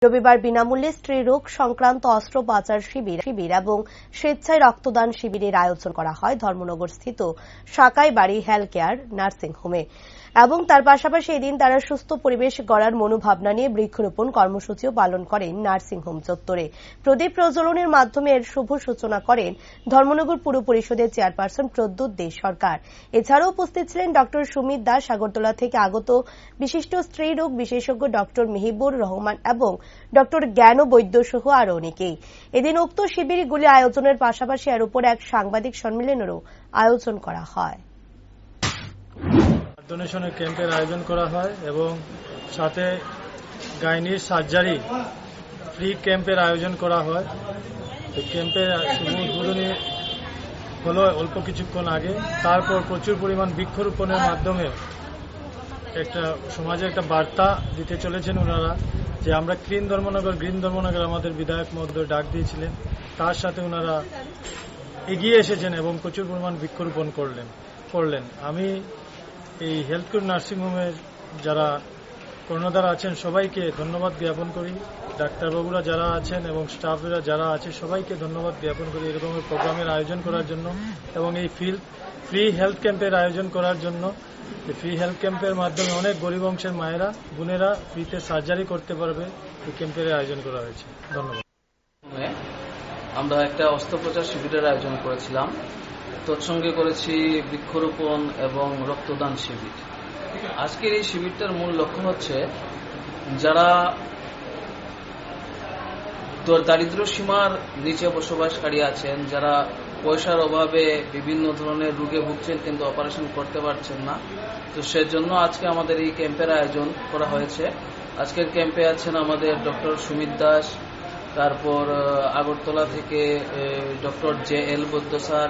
রবিবার বিনামূল্যে স্ত্রীরোগ সংক্রান্ত অস্ত্রোপচার শিবির এবং স্বেচ্ছায় রক্তদান শিবিরের আয়োজন করা হয় ধর্মনগরস্থিত সাকাইবাড়ি হেলথ কেয়ার নার্সিং হোমে এবং তার পাশাপাশি এদিন তারা সুস্থ পরিবেশ গড়ার মনোভাবনা নিয়ে বৃক্ষরোপণ কর্মসূচিও পালন করেন নার্সিং হোম চত্বরে। প্রদীপ প্রজ্বলনের মাধ্যমে এর শুভ সূচনা করেন ধর্মনগর পুর পরিষদের চেয়ারপারসন প্রদ্যুৎ দে সরকার। এছাড়াও উপস্থিত ছিলেন ডক্টর সুমিত দাস, আগরতলা থেকে আগত বিশিষ্ট স্ত্রীরোগ বিশেষজ্ঞ ডক্টর মেহিবুর রহমান এবং ডক্টর জ্ঞান বৈদ্য সহ আরো অনেকেই। এদিন উক্ত শিবিরগুলি আয়োজনের পাশাপাশি এর উপর এক সাংবাদিক সম্মেলনেরও আয়োজন করা হয়। ডোনেশনের ক্যাম্পের আয়োজন করা হয় এবং সাথে গাইনির সার্জারি ফ্রি ক্যাম্পের আয়োজন করা হয়। ক্যাম্পের শুভ উদ্বোধনী হলো অল্প কিছুক্ষণ আগে। তারপর প্রচুর পরিমাণ বৃক্ষরোপণের মাধ্যমে একটা সমাজে একটা বার্তা দিতে চলেছেন ওনারা যে আমরা গ্রিন ধর্মনগর আমাদের বিধায়ক মহোদয় ডাক দিয়েছিলেন, তার সাথে ওনারা এগিয়ে এসেছেন এবং প্রচুর পরিমাণ বৃক্ষরোপণ করলেন। আমি এই হেলথ কেয়ার নার্সিংহোমের যারা কর্ণধার আছেন সবাইকে ধন্যবাদ জ্ঞাপন করি, ডাক্তারবাবুরা যারা আছেন এবং স্টাফেরা যারা আছে সবাইকে ধন্যবাদ জ্ঞাপন করি এরকম প্রোগ্রামের আয়োজন করার জন্য এবং এই ফ্রি হেলথ ক্যাম্পের আয়োজন করার জন্য। ফ্রি হেলথ ক্যাম্পের মাধ্যমে অনেক গরিব অংশের মায়েরা বোনেরা ফ্রিতে সার্জারি করতে পারবে, এই ক্যাম্পের আয়োজন করা হয়েছে। ধন্যবাদ। আমরা একটা অস্ত্রোপচার শিবিরের আয়োজন করেছিলাম, তৎসঙ্গে করেছি বৃক্ষরোপণ এবং রক্তদান শিবির। আজকের এই শিবিরটার মূল লক্ষ্য হচ্ছে যারা দারিদ্র্য সীমার নিচে বসবাসকারী আছেন, যারা পয়সার অভাবে বিভিন্ন ধরনের রোগে ভুগছেন কিন্তু অপারেশন করতে পারছেন না, তো সেজন্য আজকে আমাদের এই ক্যাম্পের আয়োজন করা হয়েছে। আজকের ক্যাম্পে আছেন আমাদের ডক্টর সুমিত দাস, তারপর আগরতলা থেকে ডক্টর JL বৈদ্য স্যার,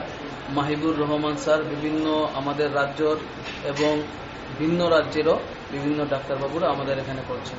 মাহিবুর রহমান স্যার, বিভিন্ন আমাদের রাজ্যর এবং ভিন্ন রাজ্যেরও বিভিন্ন ডাক্তারবাবুরা আমাদের এখানে করছেন।